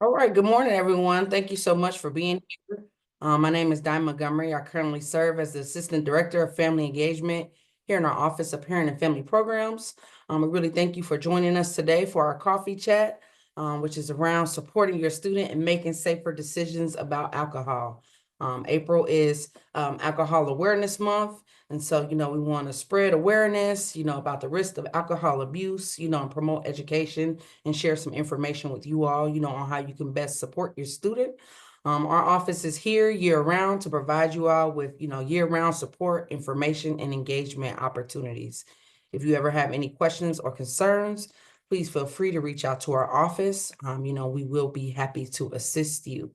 All right, good morning, everyone. Thank you so much for being here. My name is Di Montgomery. I currently serve as the Assistant Director of Family Engagement here in our Office of Parent and Family Programs. We really thank you for joining us today for our coffee chat, which is around supporting your student and making safer decisions about alcohol. April is Alcohol Awareness Month. And so, we want to spread awareness, about the risk of alcohol abuse, and promote education and share some information with you all, on how you can best support your student. Our office is here year round to provide you all with, year round support, information, and engagement opportunities. If you ever have any questions or concerns, please feel free to reach out to our office. We will be happy to assist you.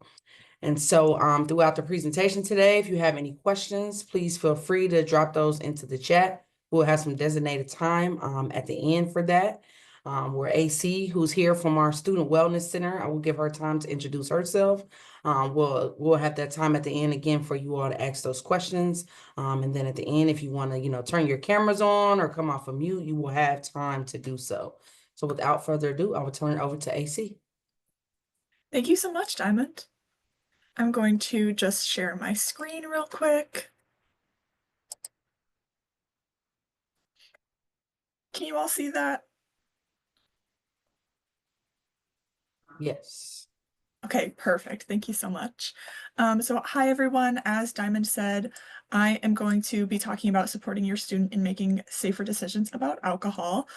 And so throughout the presentation today, if you have any questions, please feel free to drop those into the chat. We'll have some designated time at the end for that. Where AC, who's here from our Student Wellness Center, I will give her time to introduce herself. We'll have that time at the end again for you all to ask those questions. And then at the end, if you want to, turn your cameras on or come off of mute, you will have time to do so. So without further ado, I will turn it over to AC. Thank you so much, Diamond. I'm going to just share my screen real quick. Can you all see that? Yes. Okay, perfect. Thank you so much. So hi, everyone. As Diamond said, I am going to be talking about supporting your student in making safer decisions about alcohol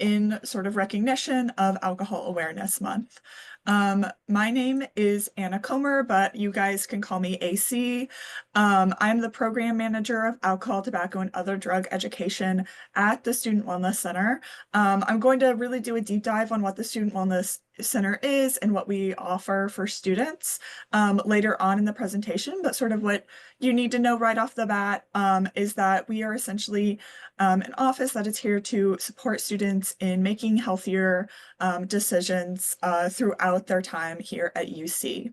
in sort of recognition of Alcohol Awareness Month. My name is Anna Comer, but you guys can call me AC. I'm the program manager of alcohol, tobacco, and other drug education at the Student Wellness Center. I'm going to really do a deep dive on what the Student Wellness Center is and what we offer for students later on in the presentation, but sort of what you need to know right off the bat is that we are essentially an office that is here to support students in making healthier decisions throughout their time here at UC.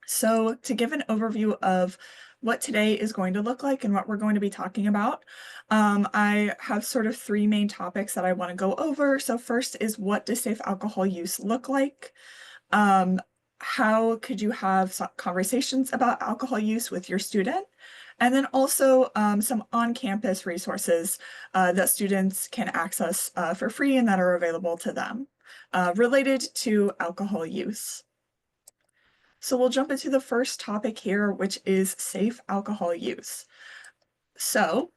So to give an overview of what today is going to look like and what we're going to be talking about, I have sort of three main topics that I want to go over. So first is, what does safe alcohol use look like? How could you have conversations about alcohol use with your student? And then also some on-campus resources that students can access for free and that are available to them related to alcohol use. So we'll jump into the first topic here, which is safe alcohol use. So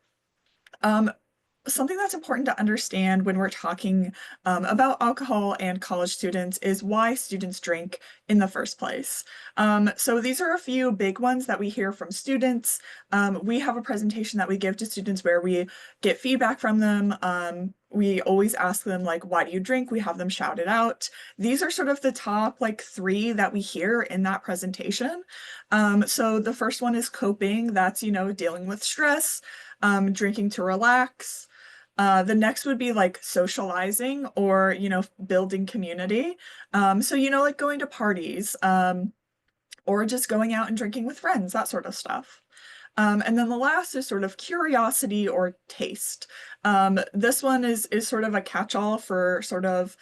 something that's important to understand when we're talking about alcohol and college students is why students drink in the first place. So these are a few big ones that we hear from students. We have a presentation that we give to students where we get feedback from them. We always ask them, like, why do you drink? We have them shout it out. These are sort of the top three that we hear in that presentation. So the first one is coping. That's, dealing with stress, drinking to relax. The next would be socializing or, building community. So, like going to parties, or just going out and drinking with friends, that sort of stuff. And then the last is sort of curiosity or taste. This one is sort of a catch-all for sort of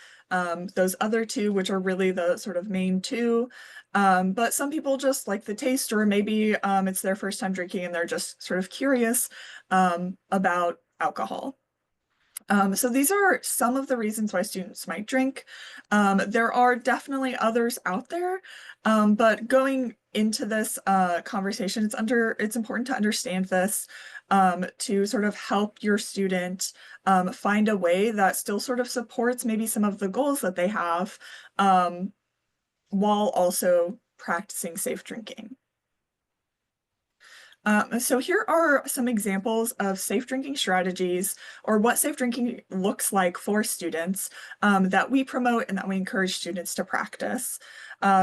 those other two, which are really the sort of main two. But some people just like the taste, or maybe it's their first time drinking and they're just sort of curious about alcohol. So these are some of the reasons why students might drink. There are definitely others out there, but going into this conversation, it's important to understand this to sort of help your student find a way that still sort of supports maybe some of the goals that they have while also practicing safe drinking. So here are some examples of safe drinking strategies, or what safe drinking looks like for students that we promote and that we encourage students to practice.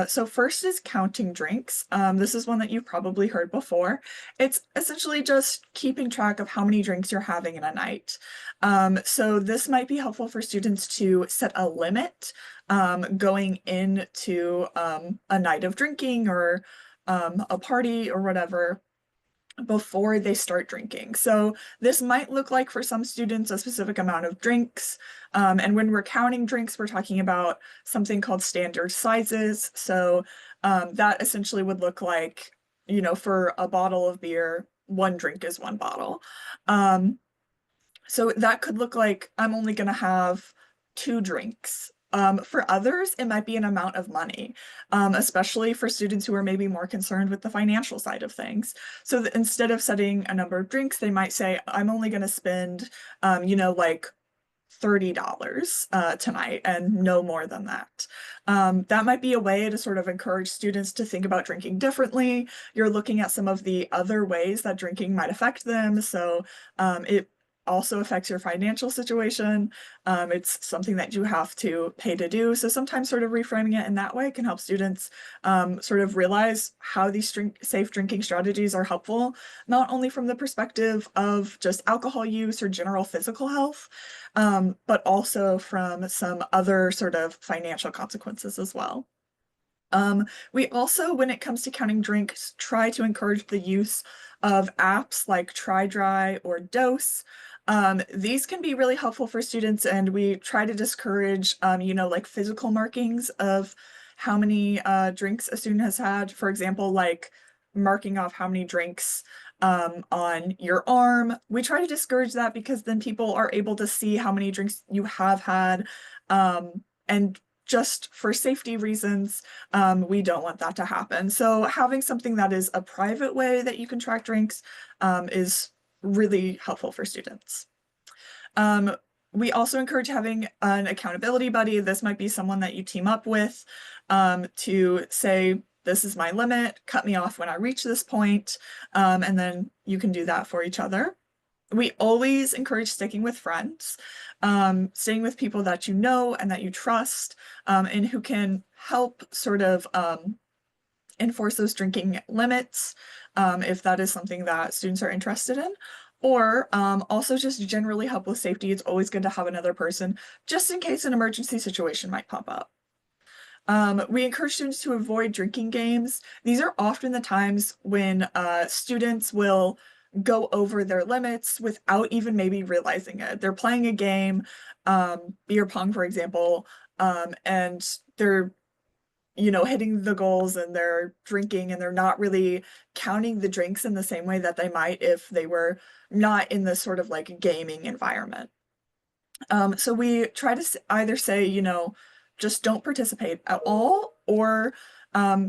So first is counting drinks. This is one that you've probably heard before. It's essentially just keeping track of how many drinks you're having in a night. So this might be helpful for students to set a limit going into a night of drinking or a party or whatever. before they start drinking. So this might look like for some students a specific amount of drinks. And when we're counting drinks, we're talking about something called standard sizes. So that essentially would look like, you know, for a bottle of beer, one drink is one bottle. So that could look like I'm only going to have two drinks. For others, it might be an amount of money, especially for students who are maybe more concerned with the financial side of things. So instead of setting a number of drinks, they might say, I'm only going to spend, you know, like $30 tonight and no more than that. That might be a way to sort of encourage students to think about drinking differently. You're looking at some of the other ways that drinking might affect them. So it also affects your financial situation. It's something that you have to pay to do. So sometimes sort of reframing it in that way can help students sort of realize how these safe drinking strategies are helpful, not only from the perspective of just alcohol use or general physical health, but also from some other sort of financial consequences as well. We also, when it comes to counting drinks, try to encourage the use of apps like TryDry or Dose. These can be really helpful for students, and we try to discourage, you know, like physical markings of how many drinks a student has had. For example, like marking off how many drinks on your arm. We try to discourage that because then people are able to see how many drinks you have had. And just for safety reasons, we don't want that to happen. So having something that is a private way that you can track drinks is really helpful for students. We also encourage having an accountability buddy. This might be someone that you team up with to say, this is my limit, cut me off when I reach this point, and then you can do that for each other. We always encourage sticking with friends, staying with people that you know and that you trust, and who can help sort of enforce those drinking limits if that is something that students are interested in. Or also just generally help with safety. It's always good to have another person just in case an emergency situation might pop up. We encourage students to avoid drinking games. These are often the times when students will go over their limits without even maybe realizing it. They're playing a game, beer pong, for example, and they're, you know, hitting the goals and they're drinking and they're not really counting the drinks in the same way that they might if they were not in this sort of like gaming environment. So we try to either say, you know, just don't participate at all, or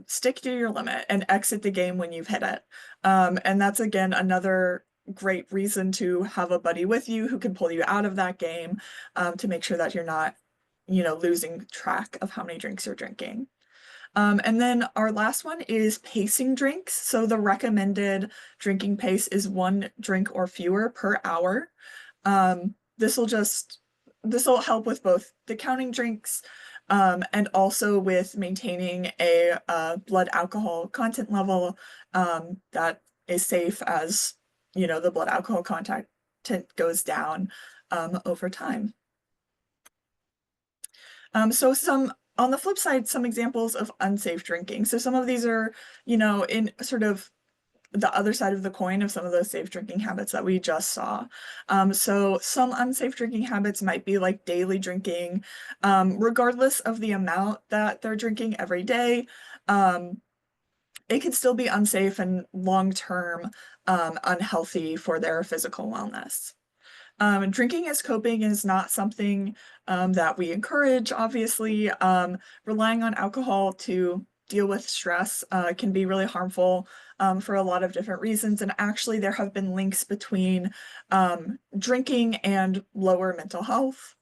stick to your limit and exit the game when you've hit it. And that's again another great reason to have a buddy with you who can pull you out of that game to make sure that you're not, you know, losing track of how many drinks you're drinking. And then our last one is pacing drinks. So the recommended drinking pace is 1 drink or fewer per hour. This will help with both the counting drinks and also with maintaining a blood alcohol content level that is safe as, you know, the blood alcohol content goes down over time. So on the flip side, some examples of unsafe drinking. So some of these are, you know, in sort of the other side of the coin of some of those safe drinking habits that we just saw. So some unsafe drinking habits might be like daily drinking, regardless of the amount that they're drinking every day. It can still be unsafe and long-term unhealthy for their physical wellness. Drinking as coping is not something that we encourage, obviously. Relying on alcohol to deal with stress can be really harmful for a lot of different reasons. And actually, there have been links between drinking and lower mental health.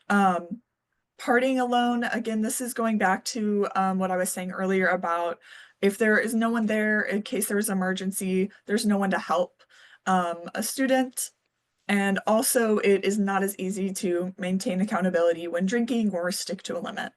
Partying alone, again, this is going back to what I was saying earlier about if there is no one there in case there's an emergency, there's no one to help a student. And also, it is not as easy to maintain accountability when drinking or stick to a limit.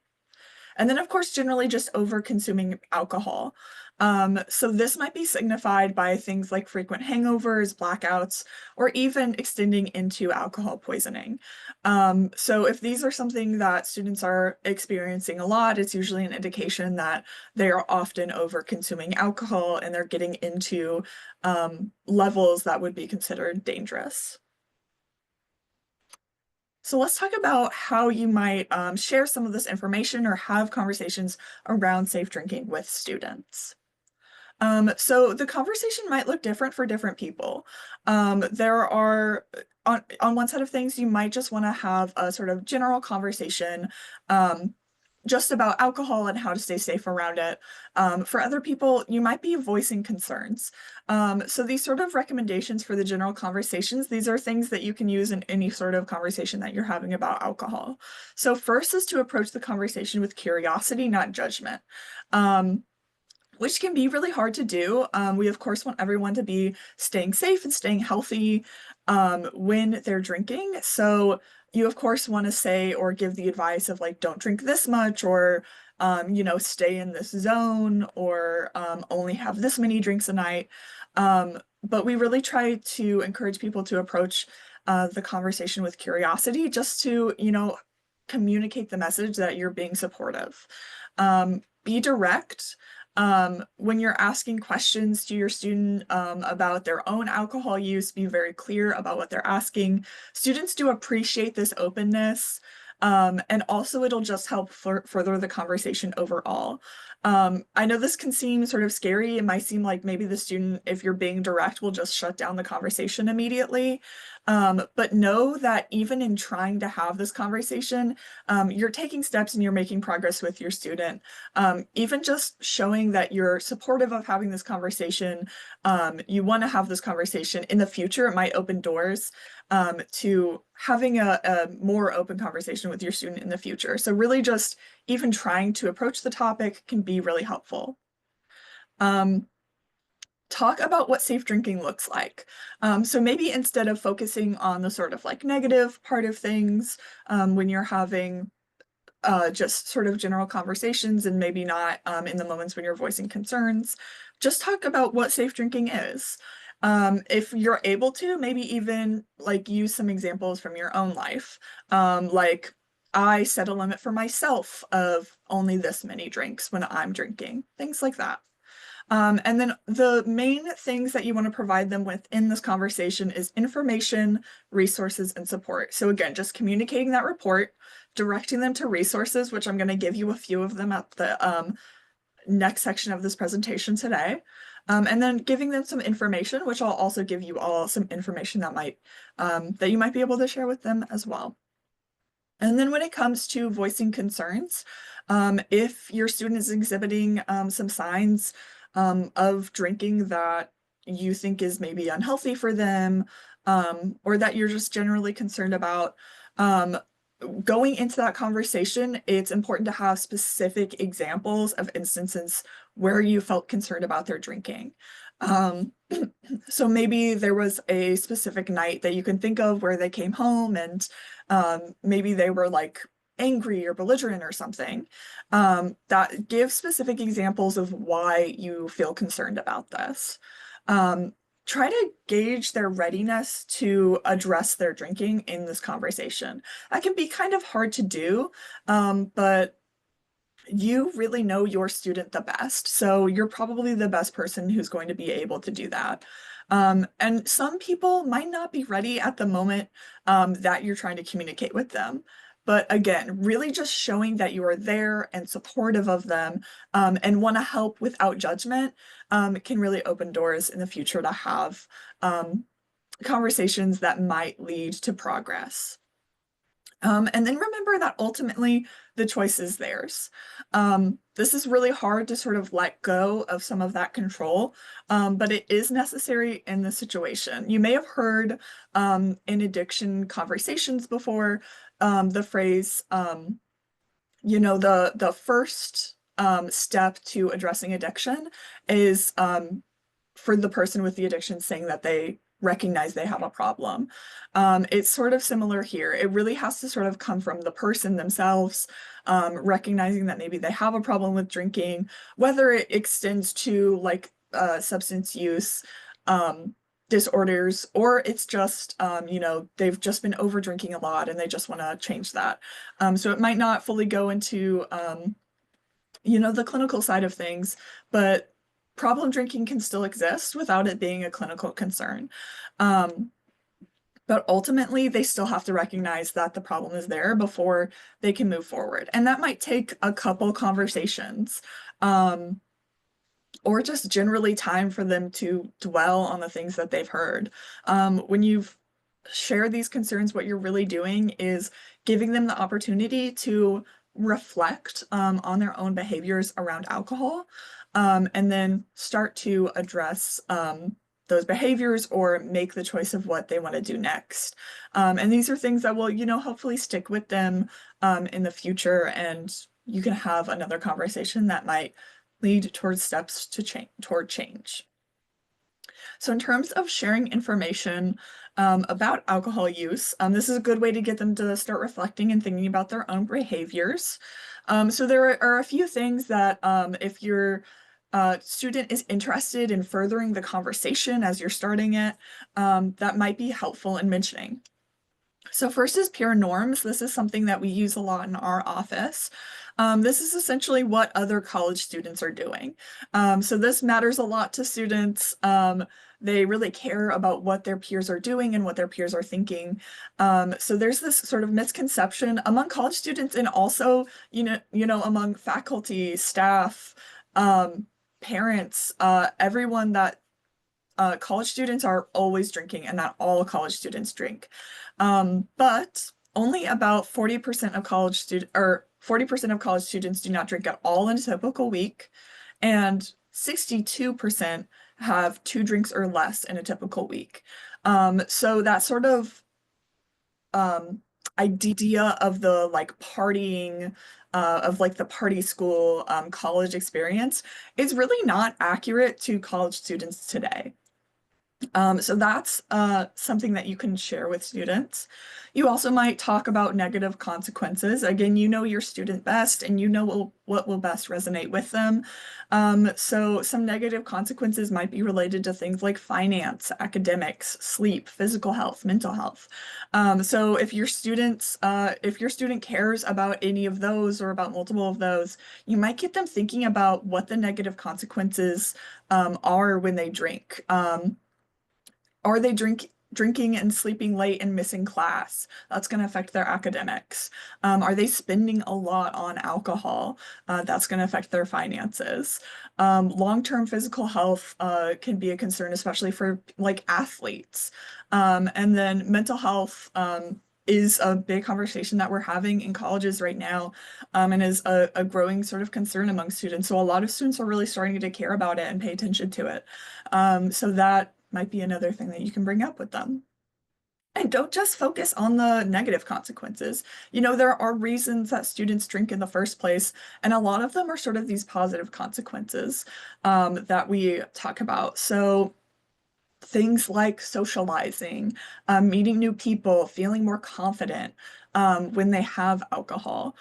And then, of course, generally just over consuming alcohol. So this might be signified by things like frequent hangovers, blackouts, or even extending into alcohol poisoning. So if these are something that students are experiencing a lot, it's usually an indication that they are often over consuming alcohol and they're getting into levels that would be considered dangerous. So let's talk about how you might share some of this information or have conversations around safe drinking with students. So the conversation might look different for different people. There are, on one side of things, you might just want to have a sort of general conversation just about alcohol and how to stay safe around it. For other people, you might be voicing concerns. So these sort of recommendations for the general conversations, these are things that you can use in any sort of conversation that you're having about alcohol. So first is to approach the conversation with curiosity, not judgment. Which can be really hard to do. We of course want everyone to be staying safe and staying healthy when they're drinking. So you of course want to say or give the advice of like, don't drink this much, or stay in this zone, or only have this many drinks a night. But we really try to encourage people to approach the conversation with curiosity, just to, communicate the message that you're being supportive. Be direct. When you're asking questions to your student about their own alcohol use, be very clear about what they're asking. Students do appreciate this openness. And also it'll just help further the conversation overall. I know this can seem sort of scary. It might seem like maybe the student, if you're being direct, will just shut down the conversation immediately. But know that even in trying to have this conversation, you're taking steps and you're making progress with your student. Even just showing that you're supportive of having this conversation, you want to have this conversation in the future, it might open doors to having a more open conversation with your student in the future. So really just even trying to approach the topic can be really helpful. Talk about what safe drinking looks like. So maybe instead of focusing on the sort of like negative part of things, when you're having just sort of general conversations and maybe not in the moments when you're voicing concerns, just talk about what safe drinking is. If you're able to, maybe even like use some examples from your own life. Like I set a limit for myself of only this many drinks when I'm drinking, things like that. And then the main things that you want to provide them with in this conversation is information, resources, and support. So again, just communicating that report, directing them to resources, which I'm going to give you a few of them at the next section of this presentation today. And then giving them some information, which I'll also give you all some information that you might be able to share with them as well. And then when it comes to voicing concerns, if your student is exhibiting some signs of drinking that you think is maybe unhealthy for them, or that you're just generally concerned about, going into that conversation, it's important to have specific examples of instances where you felt concerned about their drinking. So maybe there was a specific night that you can think of where they came home and maybe they were like angry or belligerent or something. That gives specific examples of why you feel concerned about this. Try to gauge their readiness to address their drinking in this conversation. That can be kind of hard to do, but you really know your student the best. So you're probably the best person who's going to be able to do that. And some people might not be ready at the moment that you're trying to communicate with them. But again, really just showing that you are there and supportive of them and want to help without judgment can really open doors in the future to have conversations that might lead to progress. And then remember that ultimately the choice is theirs. This is really hard to sort of let go of some of that control, but it is necessary in this situation. You may have heard in addiction conversations before the phrase, the first step to addressing addiction is for the person with the addiction saying that they recognize they have a problem. It's sort of similar here. It really has to sort of come from the person themselves, recognizing that maybe they have a problem with drinking, whether it extends to like substance use disorders, or it's just, they've just been over drinking a lot and they just want to change that. So it might not fully go into, the clinical side of things, but problem drinking can still exist without it being a clinical concern. But ultimately, they still have to recognize that the problem is there before they can move forward. And that might take a couple conversations, or just generally time for them to dwell on the things that they've heard. When you've shared these concerns, what you're really doing is giving them the opportunity to reflect on their own behaviors around alcohol, and then start to address those behaviors or make the choice of what they want to do next. And these are things that will, hopefully stick with them in the future, and you can have another conversation that might lead towards steps to toward change. So in terms of sharing information about alcohol use, this is a good way to get them to start reflecting and thinking about their own behaviors. So there are a few things that if your student is interested in furthering the conversation as you're starting it, that might be helpful in mentioning. So first is peer norms. This is something that we use a lot in our office. This is essentially what other college students are doing. So this matters a lot to students. They really care about what their peers are doing and what their peers are thinking. So there's this sort of misconception among college students and also, among faculty, staff, parents, everyone, that college students are always drinking and that all college students drink. But only about 40% of college students do not drink at all in a typical week, and 62% have 2 drinks or less in a typical week. So that sort of idea of the like partying, of like the party school college experience is really not accurate to college students today. So that's something that you can share with students. You also might talk about negative consequences. Again, you know your student best and you know what will best resonate with them. So some negative consequences might be related to things like finance, academics, sleep, physical health, mental health. So if your student cares about any of those or about multiple of those, you might get them thinking about what the negative consequences are when they drink. Are they drinking and sleeping late and missing class? That's going to affect their academics. Are they spending a lot on alcohol? That's going to affect their finances. Long-term physical health can be a concern, especially for like athletes. And then mental health is a big conversation that we're having in colleges right now, and is a growing sort of concern among students. So a lot of students are really starting to care about it and pay attention to it. So that might be another thing that you can bring up with them. And don't just focus on the negative consequences. There are reasons that students drink in the first place, and a lot of them are sort of these positive consequences that we talk about. So things like socializing, meeting new people, feeling more confident when they have alcohol.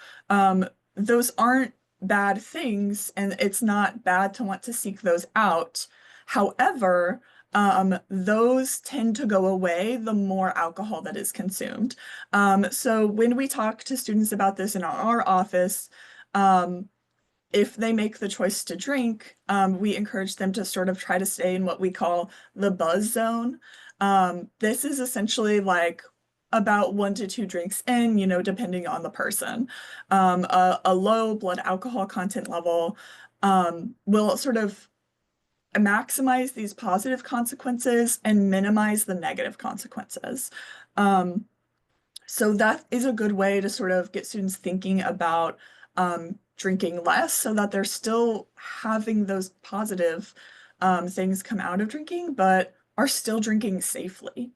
Those aren't bad things, and it's not bad to want to seek those out. However, those tend to go away the more alcohol that is consumed. So when we talk to students about this in our office, if they make the choice to drink, we encourage them to sort of try to stay in what we call the buzz zone. This is essentially like about 1 to 2 drinks in, depending on the person. A low blood alcohol content level will sort of maximize these positive consequences and minimize the negative consequences. So that is a good way to sort of get students thinking about drinking less so that they're still having those positive things come out of drinking, but are still drinking safely.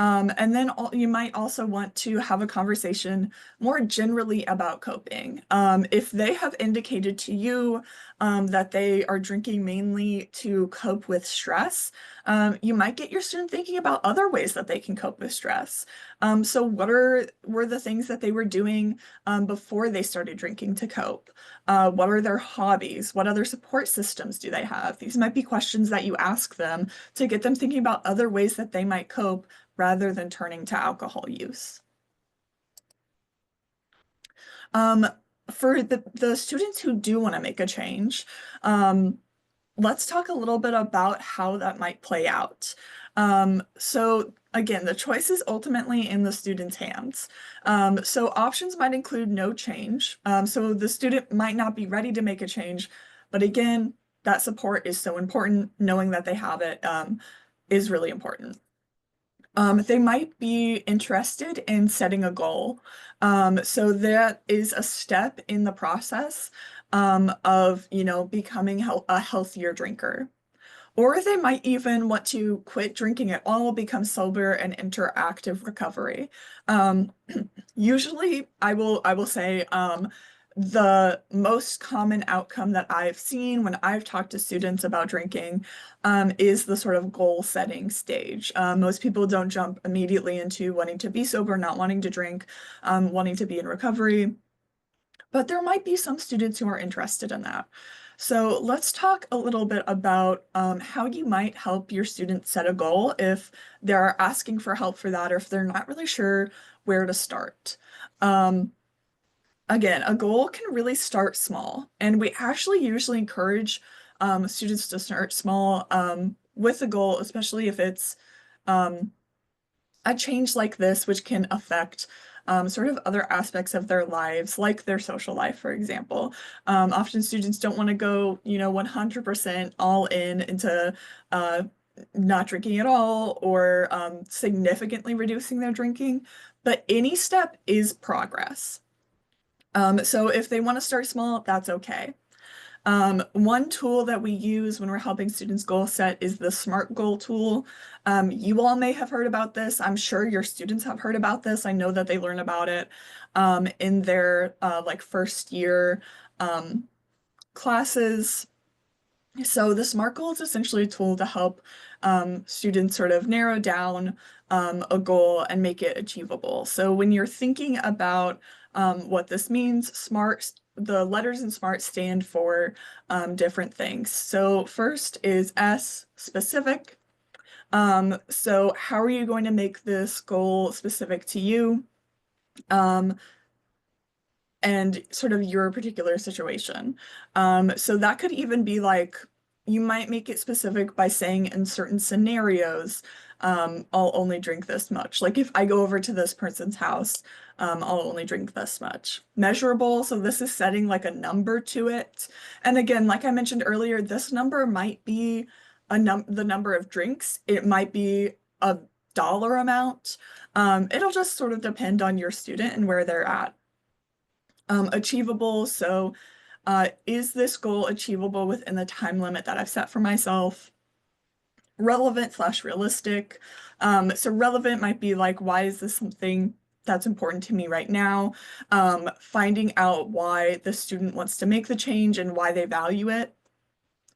And then you might also want to have a conversation more generally about coping. If they have indicated to you that they are drinking mainly to cope with stress, you might get your student thinking about other ways that they can cope with stress. So what were the things that they were doing before they started drinking to cope? What are their hobbies? What other support systems do they have? These might be questions that you ask them to get them thinking about other ways that they might cope rather than turning to alcohol use. Um, for the students who do want to make a change, let's talk a little bit about how that might play out. So again, the choice is ultimately in the student's hands. So options might include no change. So the student might not be ready to make a change, but again, that support is so important. Knowing that they have it is really important. They might be interested in setting a goal. So that is a step in the process of, becoming a healthier drinker. Or they might even want to quit drinking at all, become sober, and enter active recovery. Um, Usually, I will say the most common outcome that I've seen when I've talked to students about drinking is the sort of goal setting stage. Most people don't jump immediately into wanting to be sober, not wanting to drink, wanting to be in recovery, but there might be some students who are interested in that. So let's talk a little bit about how you might help your students set a goal if they're asking for help for that or if they're not really sure where to start. Again, a goal can really start small, and we actually usually encourage students to start small with a goal, especially if it's um, a change like this, which can affect sort of other aspects of their lives, like their social life, for example. Often students don't want to go, 100% all in into not drinking at all or significantly reducing their drinking, but any step is progress. So if they want to start small, that's okay. One tool that we use when we're helping students goal set is the SMART goal tool. You all may have heard about this. I'm sure your students have heard about this. I know that they learn about it in their like first year classes. So the SMART goal is essentially a tool to help students sort of narrow down a goal and make it achievable. So when you're thinking about what this means, the letters in SMART stand for different things. So first is S, specific. So how are you going to make this goal specific to you? And sort of your particular situation. So that could even be like, you might make it specific by saying in certain scenarios, I'll only drink this much. Like if I go over to this person's house, I'll only drink this much. Measurable, so this is setting like a number to it. And again, like I mentioned earlier, this number might be the number of drinks. It might be a dollar amount. It'll just sort of depend on your student and where they're at. Achievable. So, is this goal achievable within the time limit that I've set for myself? Relevant / realistic. So relevant might be like, why is this something that's important to me right now? Finding out why the student wants to make the change and why they value it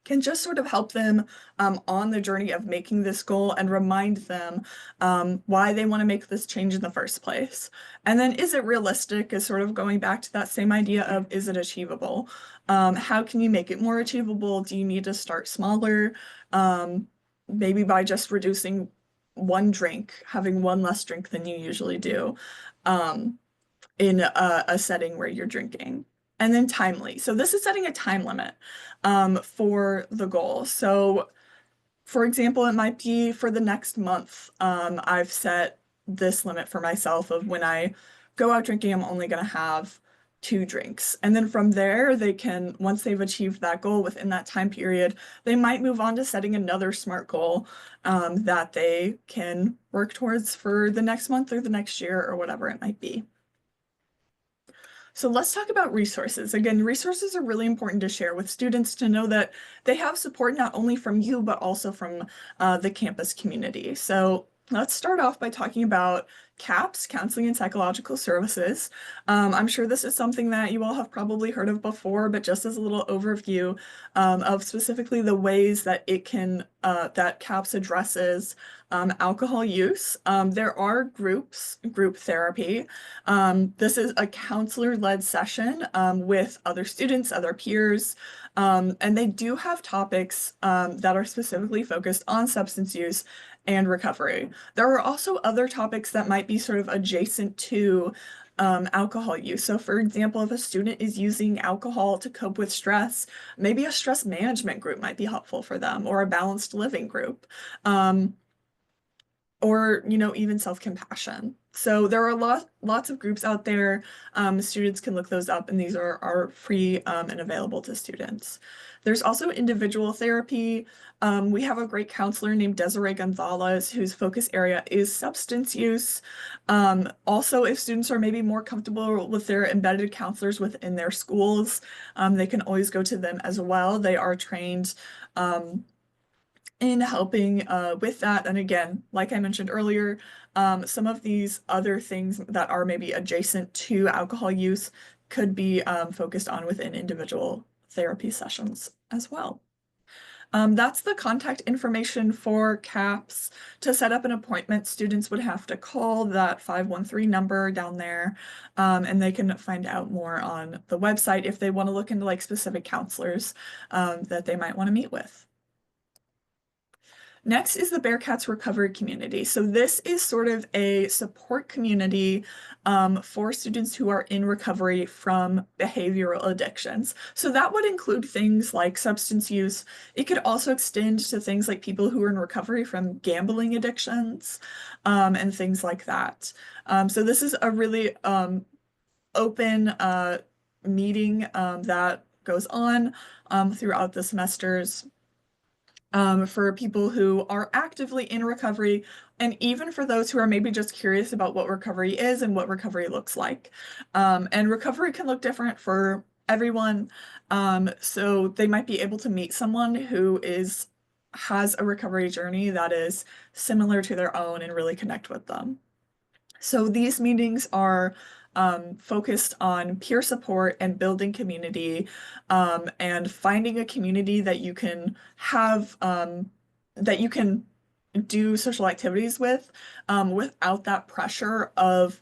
can just sort of help them on the journey of making this goal and remind them why they want to make this change in the first place. And then is it realistic is sort of going back to that same idea of is it achievable? How can you make it more achievable? Do you need to start smaller? Maybe by just reducing one drink, having one less drink than you usually do in a setting where you're drinking. And then timely. So this is setting a time limit for the goal. So for example, it might be for the next month. I've set this limit for myself of when I go out drinking, I'm only going to have 2 drinks. And then from there, they can, once they've achieved that goal within that time period, they might move on to setting another SMART goal that they can work towards for the next month or the next year or whatever it might be. So let's talk about resources. Again, resources are really important to share with students to know that they have support not only from you, but also from the campus community. So let's start off by talking about CAPS, Counseling and Psychological Services. I'm sure this is something that you all have probably heard of before, but just as a little overview of specifically the ways that that CAPS addresses alcohol use. There are group therapy. This is a counselor-led session with other students, other peers, and they do have topics that are specifically focused on substance use and recovery. There are also other topics that might be sort of adjacent to alcohol use. So, for example, if a student is using alcohol to cope with stress, maybe a stress management group might be helpful for them, or a balanced living group, or even self-compassion. So there are lots of groups out there. Students can look those up, and these are free and available to students. There's also individual therapy. We have a great counselor named Desiree Gonzalez, whose focus area is substance use. Also, if students are maybe more comfortable with their embedded counselors within their schools, they can always go to them as well. They are trained in helping with that. And again, like I mentioned earlier, some of these other things that are maybe adjacent to alcohol use could be focused on within individual therapy sessions as well. That's the contact information for CAPS. To set up an appointment, students would have to call that 513 number down there, and they can find out more on the website if they want to look into like specific counselors that they might want to meet with. Next is the Bearcats Recovery Community. So this is sort of a support community for students who are in recovery from behavioral addictions. So that would include things like substance use. It could also extend to things like people who are in recovery from gambling addictions and things like that. So this is a really open meeting that goes on throughout the semesters. For people who are actively in recovery, and even for those who are maybe just curious about what recovery is and what recovery looks like. And recovery can look different for everyone. So they might be able to meet someone who has a recovery journey that is similar to their own and really connect with them. So these meetings are focused on peer support and building community, and finding a community that you can have, that you can do social activities with, without that pressure of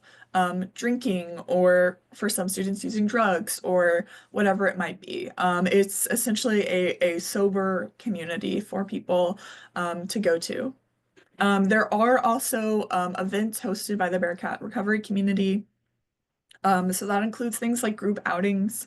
drinking, or for some students using drugs, or whatever it might be. It's essentially a sober community for people to go to. There are also events hosted by the Bearcat Recovery Community. So that includes things like group outings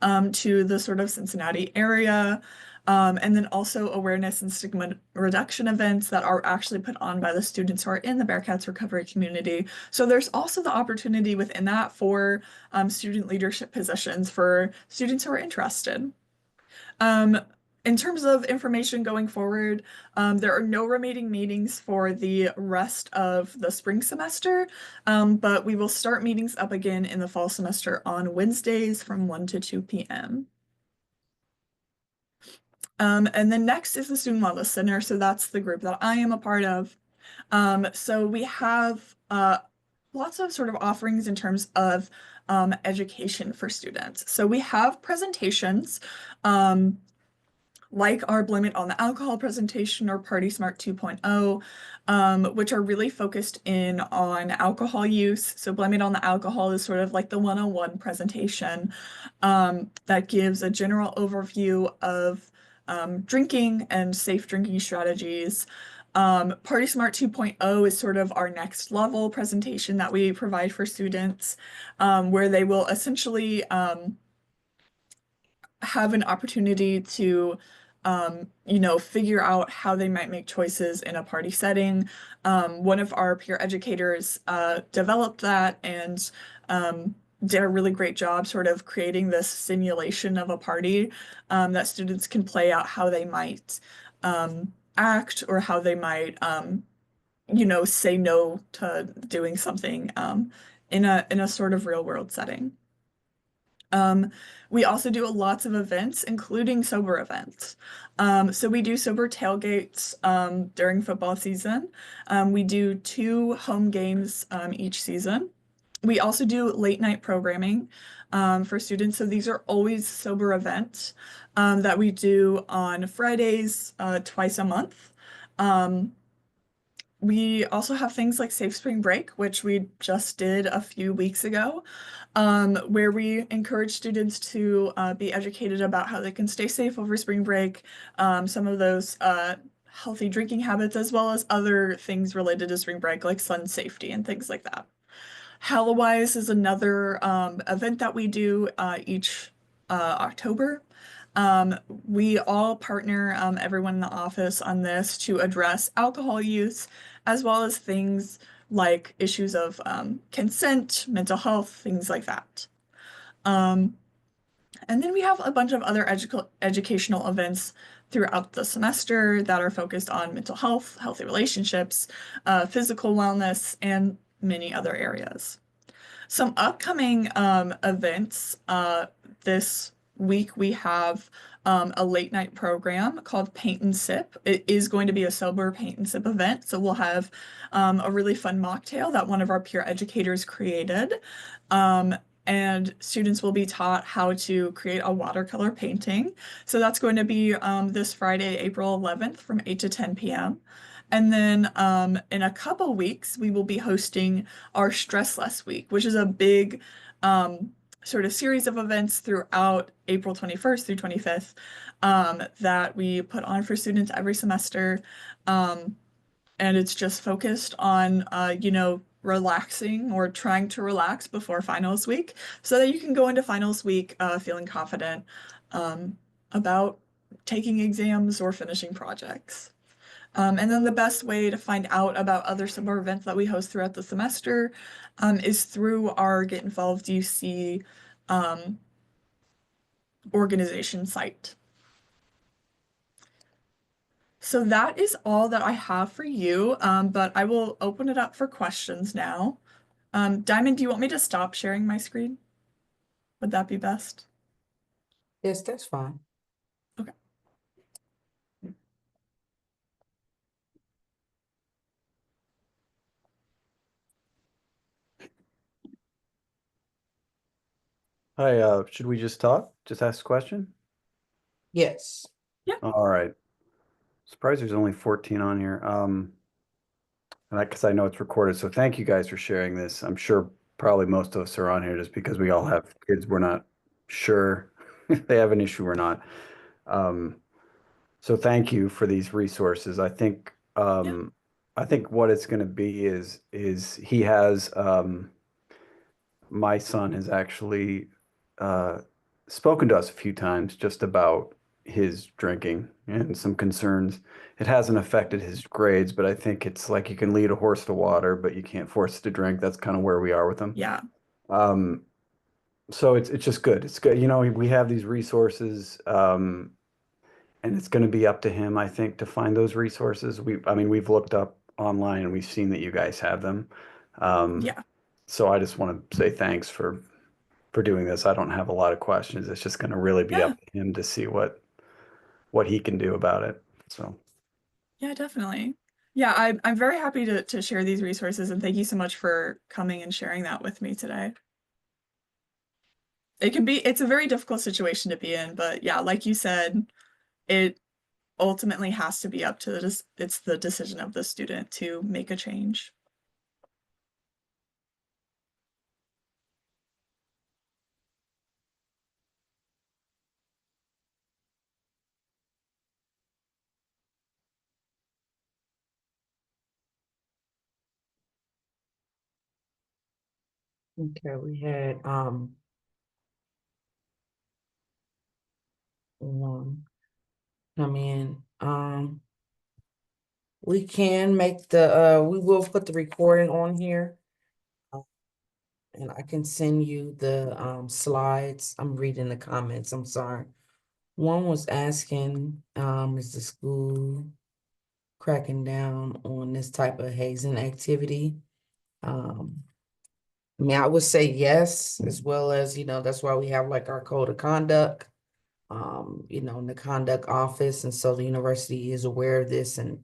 to the sort of Cincinnati area, and then also awareness and stigma reduction events that are actually put on by the students who are in the Bearcats Recovery Community. So there's also the opportunity within that for student leadership positions for students who are interested. In terms of information going forward, there are no remaining meetings for the rest of the spring semester, but we will start meetings up again in the fall semester on Wednesdays from 1 to 2 p.m. And then next is the Student Wellness Center. So that's the group that I am a part of. So we have lots of sort of offerings in terms of education for students. So we have presentations, like our Blame It on the Alcohol presentation or Party Smart 2.0, which are really focused in on alcohol use. So Blame It on the Alcohol is sort of like the 101 presentation that gives a general overview of drinking and safe drinking strategies. Party Smart 2.0 is sort of our next level presentation that we provide for students, where they will essentially have an opportunity to figure out how they might make choices in a party setting. One of our peer educators developed that and did a really great job sort of creating this simulation of a party that students can play out how they might act, or how they might say no to doing something in a sort of real world setting. We also do lots of events, including sober events. So we do sober tailgates during football season. We do 2 home games each season. We also do late night programming for students. So these are always sober events that we do on Fridays twice a month. Um, we also have things like Safe Spring Break, which we just did a few weeks ago, where we encourage students to be educated about how they can stay safe over spring break, some of those healthy drinking habits, as well as other things related to spring break, like sun safety and things like that. Hallowise is another event that we do each October. We all partner, everyone in the office on this to address alcohol use, as well as things like issues of consent, mental health, things like that. Um, and then we have a bunch of other educational events throughout the semester that are focused on mental health, healthy relationships, physical wellness, and many other areas. Some upcoming events. This week we have a late night program called Paint and Sip. It is going to be a sober paint and sip event, so we'll have a really fun mocktail that one of our peer educators created. Um, and students will be taught how to create a watercolor painting. So that's going to be this Friday, April 11th from 8 to 10 p.m. And then in a couple weeks, we will be hosting our Stress Less Week, which is a big sort of series of events throughout April 21st through 25th that we put on for students every semester. And it's just focused on, relaxing or trying to relax before finals week so that you can go into finals week feeling confident about taking exams or finishing projects. And then the best way to find out about other summer events that we host throughout the semester is through our Get Involved UC um, organization site. So that is all that I have for you, but I will open it up for questions now. Diamond, do you want me to stop sharing my screen? Would that be best? Yes, that's fine. Okay. Hi, should we just talk? Just ask a question? Yes. All right. Surprised there's only 14 on here. And because I know it's recorded, so thank you guys for sharing this. I'm sure probably most of us are on here just because we all have kids. We're not sure if they have an issue or not. Um, so thank you for these resources. Yeah. I think what it's going to be is he has my son has actually uh, spoken to us a few times just about his drinking and some concerns. It hasn't affected his grades, but I think it's like you can lead a horse to water, but you can't force it to drink. That's kind of where we are with him. Yeah. Um, so it's just good. It's good. You know, we have these resources, and it's going to be up to him, I think, to find those resources. I mean, we've looked up online and we've seen that you guys have them. Um, Yeah. so I just want to say thanks for doing this. I don't have a lot of questions. It's just going to really be Yeah. up to him to see what he can do about it. So, Yeah, definitely. Yeah, I'm very happy to share these resources and thank you so much for coming and sharing that with me today. It's a very difficult situation to be in, but yeah, like you said, it ultimately has to be up to it's the decision of the student to make a change. Okay, we had one come in. We can make we will put the recording on here. And I can send you the slides. I'm reading the comments, I'm sorry. One was asking, is the school cracking down on this type of hazing activity? Um, I mean, I would say yes, as well as, that's why we have like our code of conduct, in the conduct office. And so the university is aware of this and,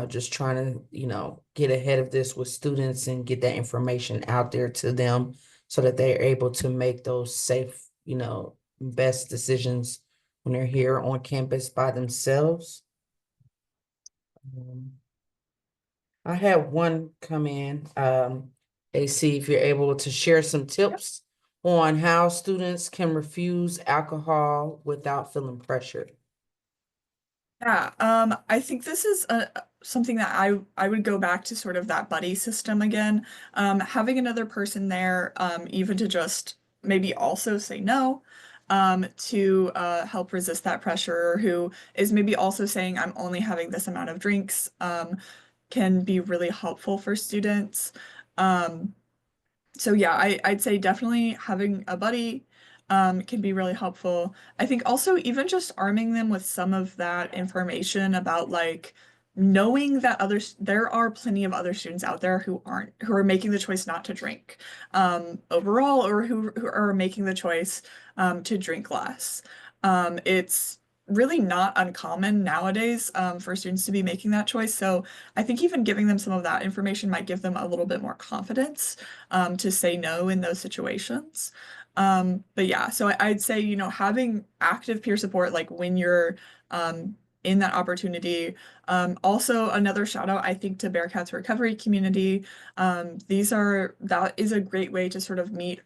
just trying to, get ahead of this with students and get that information out there to them so that they're able to make those safe, best decisions when they're here on campus by themselves. Um, I had one come in, AC, if you're able to share some tips on how students can refuse alcohol without feeling pressured. Yeah, I think this is something that I would go back to sort of that buddy system again. Having another person there, even to just maybe also say no, to help resist that pressure, who is maybe also saying I'm only having this amount of drinks, can be really helpful for students. Um, so yeah, I'd say definitely having a buddy can be really helpful. I think also even just arming them with some of that information about like knowing that there are plenty of other students out there who are making the choice not to drink overall, or who are making the choice to drink less. It's really not uncommon nowadays for students to be making that choice. So I think even giving them some of that information might give them a little bit more confidence to say no in those situations. But yeah, so I'd say, having active peer support, like when you're in that opportunity. Also, another shout out, I think, to Bearcats recovery community. That is a great way to sort of meet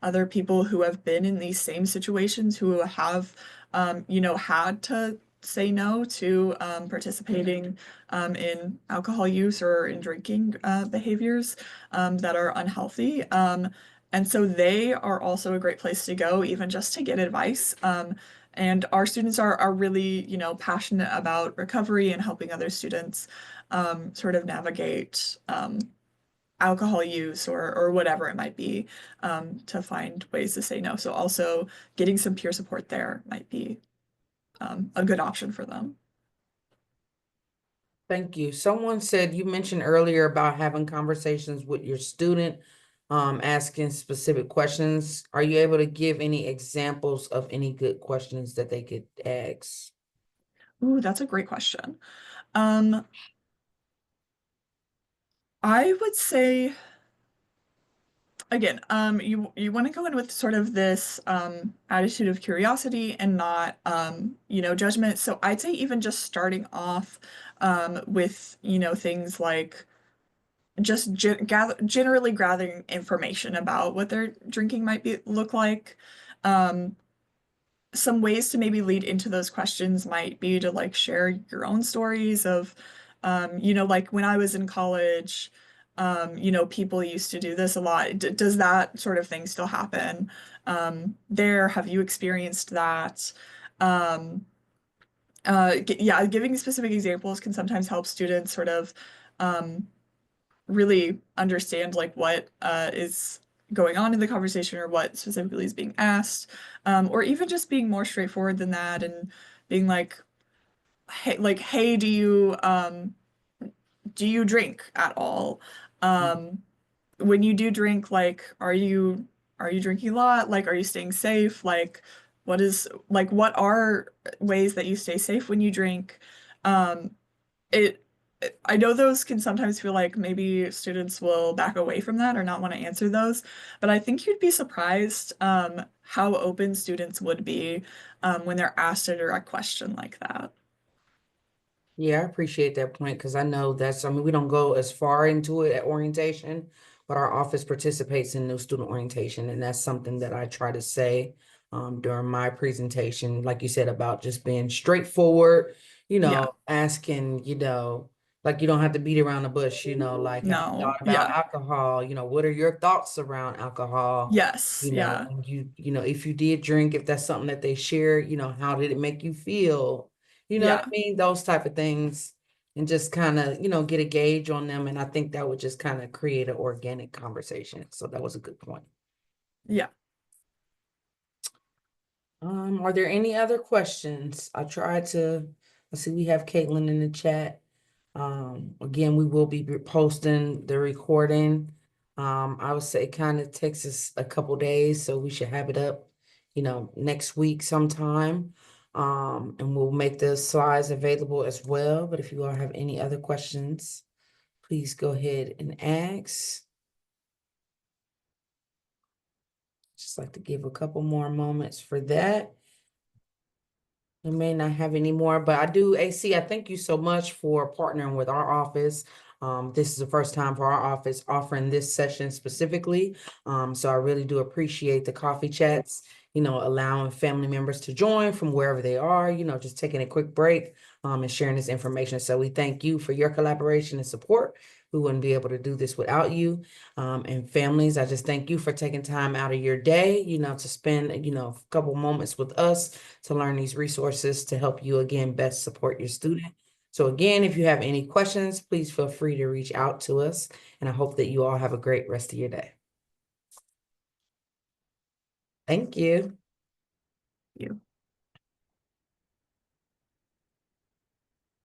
other people who have been in these same situations, who have, had to say no to participating in alcohol use or in drinking behaviors that are unhealthy. And so they are also a great place to go, even just to get advice. And our students are really, passionate about recovery and helping other students sort of navigate alcohol use or whatever it might be to find ways to say no. So also getting some peer support there might be a good option for them. Thank you. Someone said you mentioned earlier about having conversations with your student, asking specific questions. Are you able to give any examples of any good questions that they could ask? Ooh, that's a great question. Um, I would say again, you want to go in with sort of this attitude of curiosity and not judgment. So I'd say even just starting off with things like just generally gathering information about what their drinking might be look like. Um, some ways to maybe lead into those questions might be to like share your own stories of, like when I was in college, people used to do this a lot. Does that sort of thing still happen? Have you experienced that? Um, yeah, giving specific examples can sometimes help students sort of um, really understand like what is going on in the conversation or what specifically is being asked, or even just being more straightforward than that and being hey, do you drink at all? When you do drink, like, are you drinking a lot? Like, are you staying safe? Like, what are ways that you stay safe when you drink? Um, it I know those can sometimes feel like maybe students will back away from that or not want to answer those, but I think you'd be surprised how open students would be when they're asked a direct question like that. Yeah, I appreciate that point because I know we don't go as far into it at orientation, but our office participates in new student orientation, and that's something that I try to say during my presentation, like you said, about just being straightforward, Yeah. asking, like you don't have to beat around the bush, like have you No. thought about Yeah. alcohol? What are your thoughts around alcohol? Yes. Yeah. And if you did drink, if that's something that they share, how did it make you feel? You know what Yeah. I mean? Those type of things and just kind of, get a gauge on them. And I think that would just kind of create an organic conversation. So that was a good point. Yeah. Are there any other questions? Let's see, we have Caitlin in the chat. Again, we will be posting the recording I would say it kind of takes us a couple days, so we should have it up, next week sometime. And we'll make the slides available as well. But if you all have any other questions, please go ahead and ask. Just like to give a couple more moments for that. I may not have any more, but I do, AC, I thank you so much for partnering with our office. This is the first time for our office offering this session specifically. So I really do appreciate the coffee chats, allowing family members to join from wherever they are, just taking a quick break, and sharing this information. So we thank you for your collaboration and support. We wouldn't be able to do this without you. And families, I just thank you for taking time out of your day, to spend, a couple moments with us to learn these resources to help you again best support your student. So again, if you have any questions, please feel free to reach out to us. And I hope that you all have a great rest of your day. Thank you. You.